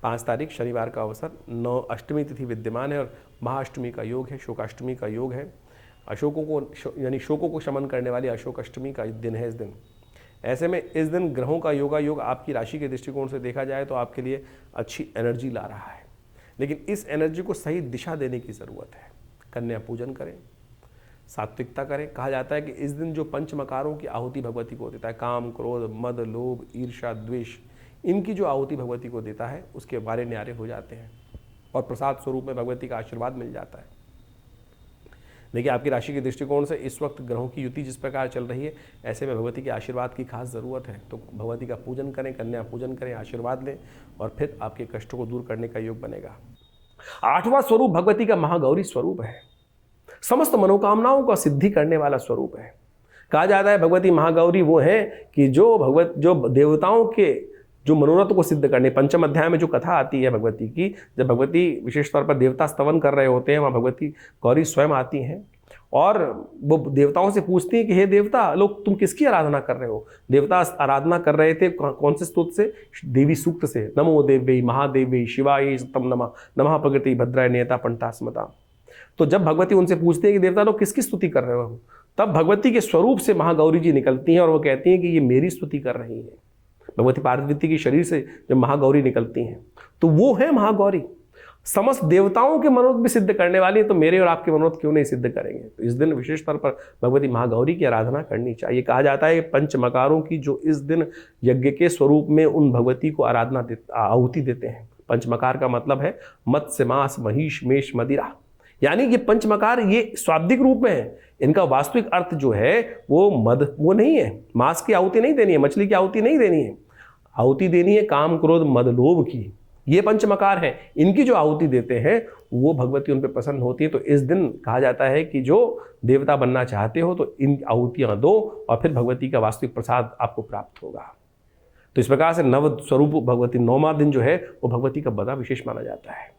5 तारीख शनिवार का अवसर, 9 अष्टमी तिथि विद्यमान है और महाअष्टमी का योग है, शोकाष्टमी का योग है। अशोकों को यानी शोकों को शमन करने वाली अशोक अष्टमी का दिन है इस दिन। ऐसे में इस दिन ग्रहों का योग आपकी राशि के दृष्टिकोण से देखा जाए तो आपके लिए अच्छी एनर्जी ला रहा है, लेकिन इस एनर्जी को सही दिशा देने की ज़रूरत है। कन्या पूजन करें, सात्विकता करें। कहा जाता है कि इस दिन जो पंचमकारों की आहुति भगवती को देता है, काम, क्रोध, मद, लोभ, ईर्ष्या, द्वेष, इनकी जो आहुति भगवती को देता है उसके बारे न्यारे हो जाते हैं और प्रसाद स्वरूप में भगवती का आशीर्वाद मिल जाता है। देखिए, आपकी राशि के दृष्टिकोण से इस वक्त ग्रहों की युति जिस प्रकार चल रही है, ऐसे में भगवती के आशीर्वाद की खास ज़रूरत है। तो भगवती का पूजन करें, कन्या पूजन करें, आशीर्वाद लें और फिर आपके कष्टों को दूर करने का योग बनेगा। 8वां स्वरूप भगवती का महागौरी स्वरूप है। समस्त मनोकामनाओं का सिद्धि करने वाला स्वरूप है। कहा जाता है भगवती महागौरी वो है कि जो देवताओं के जो मनोरथ को सिद्ध करने, पंचम अध्याय में जो कथा आती है भगवती की, जब भगवती विशेष तौर पर देवता स्तवन कर रहे होते हैं, वहाँ भगवती गौरी स्वयं आती हैं और वो देवताओं से पूछती हैं कि हे देवता लोग, तुम किसकी आराधना कर रहे हो? देवता आराधना कर रहे थे कौन से स्तुति से? देवी सूक्त से। नमो देव्यै महादेव्यै शिवाय सतम नमः, नमः प्रकृति भद्राय नियता पंटा स्मृता। तो जब भगवती उनसे पूछती है कि देवता लोग किसकी स्तुति कर रहे हो, तब भगवती के स्वरूप से महागौरी जी निकलती हैं और वो कहती हैं कि ये मेरी स्तुति कर रही हैं। भगवती पार्वती के शरीर से जब महागौरी निकलती हैं तो वो है महागौरी। समस्त देवताओं के मनोरथ भी सिद्ध करने वाली है, तो मेरे और आपके मनोरथ क्यों नहीं सिद्ध करेंगे? तो इस दिन विशेष तौर पर भगवती महागौरी की आराधना करनी चाहिए। कहा जाता है पंचमकारों की जो इस दिन यज्ञ के स्वरूप में उन भगवती को आहुति देते हैं। पंचमकार का मतलब है मत्स्य, मांस, महिष, मेष, मदिरा, यानी ये पंचमकार ये स्वाब्दिक रूप में है। इनका वास्तविक अर्थ जो है वो नहीं है, मांस की आहुति नहीं देनी है, मछली की आहुति नहीं देनी है, आहुति देनी है काम, क्रोध, मद, लोभ की। ये पंचमकार है, इनकी जो आहुति देते हैं वो भगवती उन पर प्रसन्न होती है। तो इस दिन कहा जाता है कि जो देवता बनना चाहते हो तो इन आहुतियाँ दो और फिर भगवती का वास्तविक प्रसाद आपको प्राप्त होगा। तो इस प्रकार से नव स्वरूप भगवती 9वां दिन जो है वो भगवती का बड़ा विशेष माना जाता है।